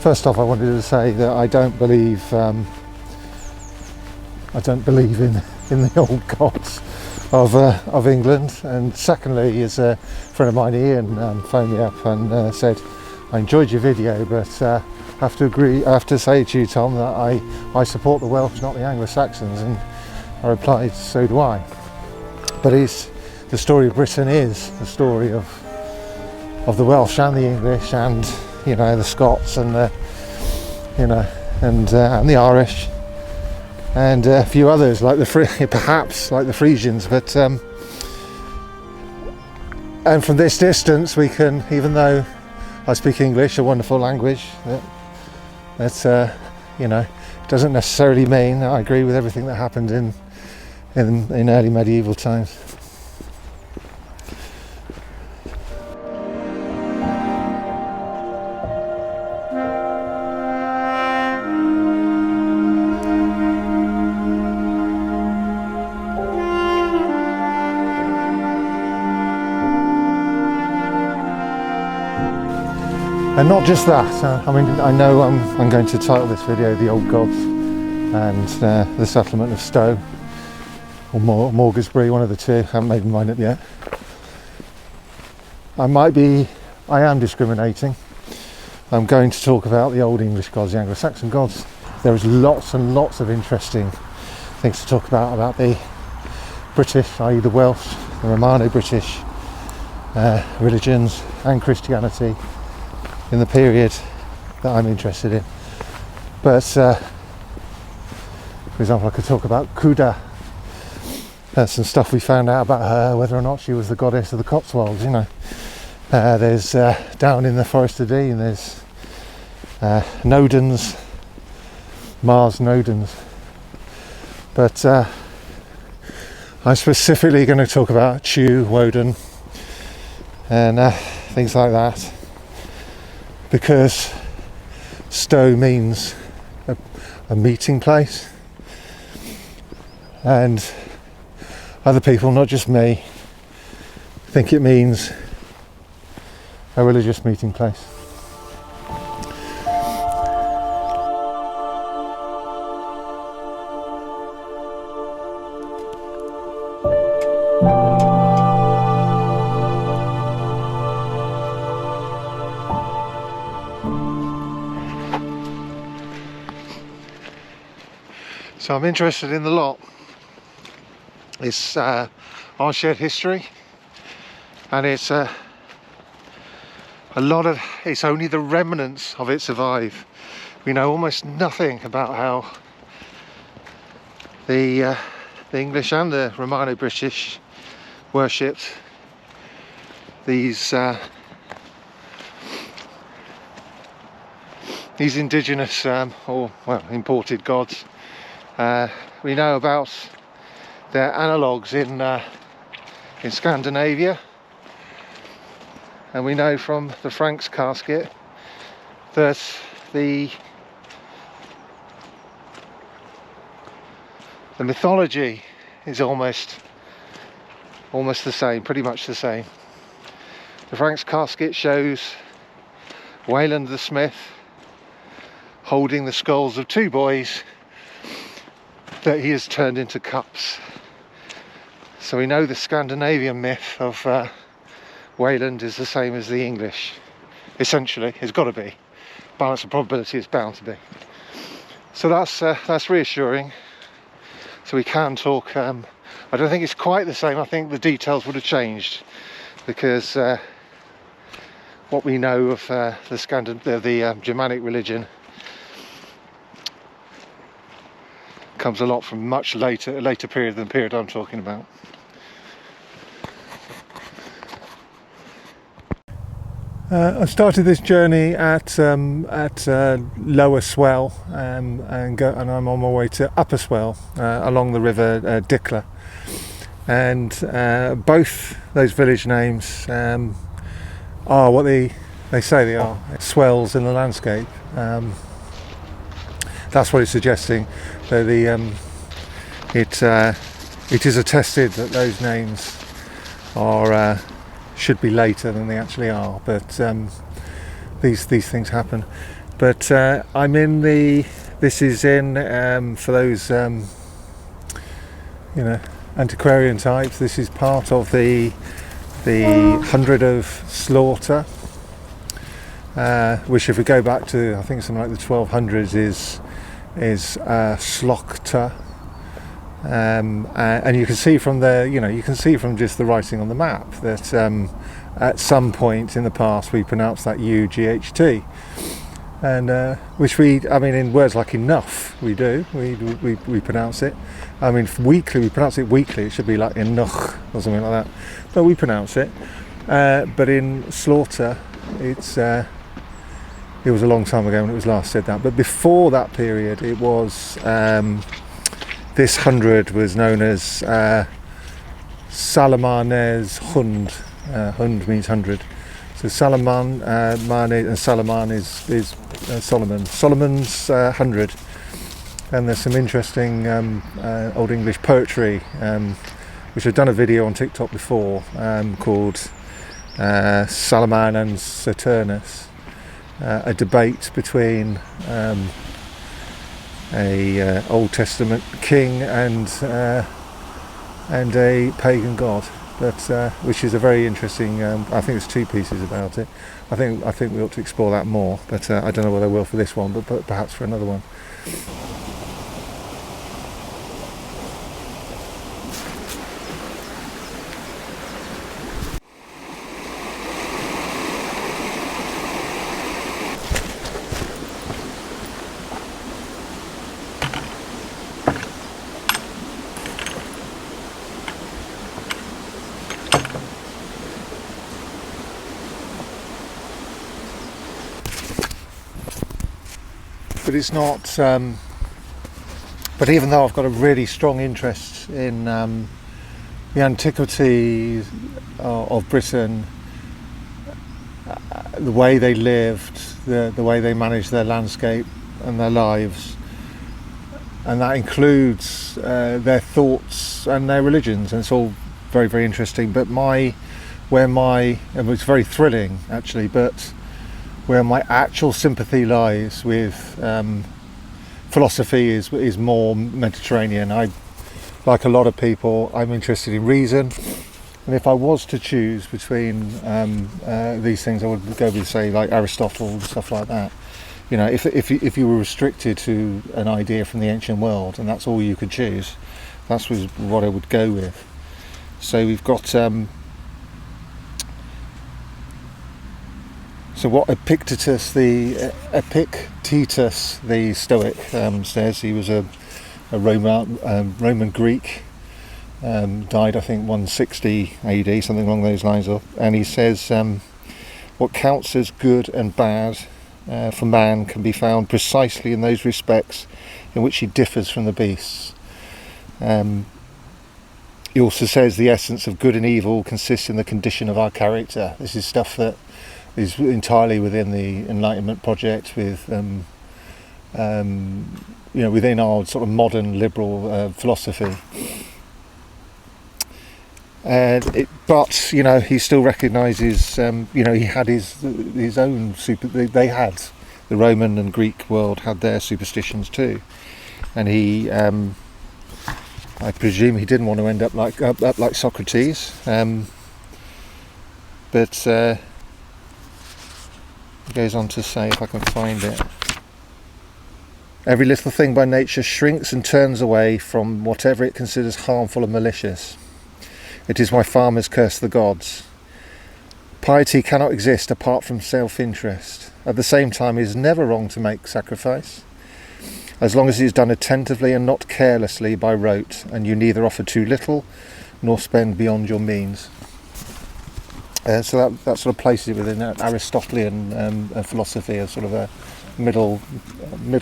First off, I wanted to say that I don't believe in the old gods of England. And secondly, as a friend of mine, Ian, phoned me up and said, "I enjoyed your video, but I have to say to you, Tom, that I support the Welsh, not the Anglo-Saxons." And I replied, "So do I." But the story of Britain is the story of the Welsh and the English, and the Scots, and the Irish, and a few others like perhaps like the Frisians. But and from this distance, we can, even though I speak English, a wonderful language, that doesn't necessarily mean that I agree with everything that happened in early medieval times. And not just that, I know I'm going to title this video "The Old Gods and the Settlement of Stow," or Morgasbury, one of the two. I haven't made my mind up yet. I am discriminating. I'm going to talk about the Old English gods, the Anglo-Saxon gods. There is lots and lots of interesting things to talk about the British, i.e. the Welsh, the Romano-British religions and Christianity in the period that I'm interested in. But for example, I could talk about Cuda. There's some stuff we found out about her, whether or not she was the goddess of the Cotswolds. There's down in the Forest of Dean, there's Nodens, Mars Nodens. But I'm specifically going to talk about Chew, Woden, and things like that, because Stow means a meeting place, and other people, not just me, think it means a religious meeting place. So I'm interested in the lot. It's our shared history, and it's it's only the remnants of it survive. We know almost nothing about how the English and the Romano-British worshipped these indigenous imported gods. We know about their analogues in Scandinavia, and we know from the Franks casket that the mythology is almost the same, pretty much the same. The Franks casket shows Wayland the Smith holding the skulls of two boys that he has turned into cups. So we know the Scandinavian myth of Wayland is the same as the English, essentially. It's got to be. Balance of probability is bound to be. So that's reassuring. So we can talk. I don't think it's quite the same. I think the details would have changed, because what we know of the Germanic religion comes a lot from a later period than the period I'm talking about. I started this journey at Lower Swell, and I'm on my way to Upper Swell along the river Dickler, and both those village names are what they say they are: swells in the landscape. That's what it's suggesting. So it is attested that those names are should be later than they actually are, but these things happen. But I'm in the. This is in for those antiquarian types. This is part of the 100 of Slaughter, which, if we go back to, I think something like the 1200s, is Slochter. And you can see from you can see from just the writing on the map that at some point in the past we pronounced that UGHT, and in words like enough we pronounce it. I mean, weekly we pronounce it weekly. It should be like enough or something like that, but we pronounce it. But in Slaughter, it was a long time ago when it was last said that. But before that period, it was. This 100 was known as Salaman's Hund. Hund means 100. So Salaman, and Salaman is Solomon. Solomon's 100. And there's some interesting Old English poetry, which I've done a video on TikTok before, called Salaman and Saturnus, a debate between a Old Testament king and a pagan god, but which is a very interesting. I think there's two pieces about it. I think we ought to explore that more, but I don't know whether I will for this one, but perhaps for another one. But it's not. But even though I've got a really strong interest in the antiquity of Britain, the way they lived, the way they managed their landscape and their lives, and that includes their thoughts and their religions, and it's all very, very interesting. But it was very thrilling actually, but where my actual sympathy lies with philosophy is more Mediterranean. Like a lot of people, I'm interested in reason, and if I was to choose between these things, I would go with, say, like Aristotle and stuff like that. You know, if you were restricted to an idea from the ancient world and that's all you could choose, that's what I would go with. So we've got so what Epictetus the Stoic says. He was a Roman Greek, died I think 160 AD, something along those lines. And he says what counts as good and bad for man can be found precisely in those respects in which he differs from the beasts. He also says the essence of good and evil consists in the condition of our character. This is stuff that is entirely within the Enlightenment project, with within our sort of modern liberal philosophy. But he still recognises, he had his own they had, the Roman and Greek world had their superstitions too, and he, I presume he didn't want to end up like Socrates, but. He goes on to say, if I can find it, every little thing by nature shrinks and turns away from whatever it considers harmful and malicious. It is why farmers curse the gods. Piety cannot exist apart from self-interest. At the same time, it is never wrong to make sacrifice, as long as it is done attentively and not carelessly by rote, and you neither offer too little nor spend beyond your means. So that sort of places it within Aristotelian philosophy as sort of a middle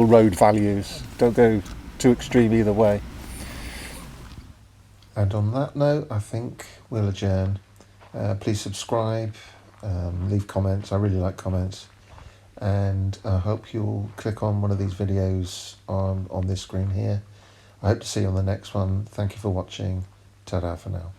road values. Don't go too extreme either way. And on that note, I think we'll adjourn. Please subscribe, leave comments. I really like comments, and I hope you'll click on one of these videos on this screen here. I hope to see you on the next one. Thank you for watching. Ta-da for now.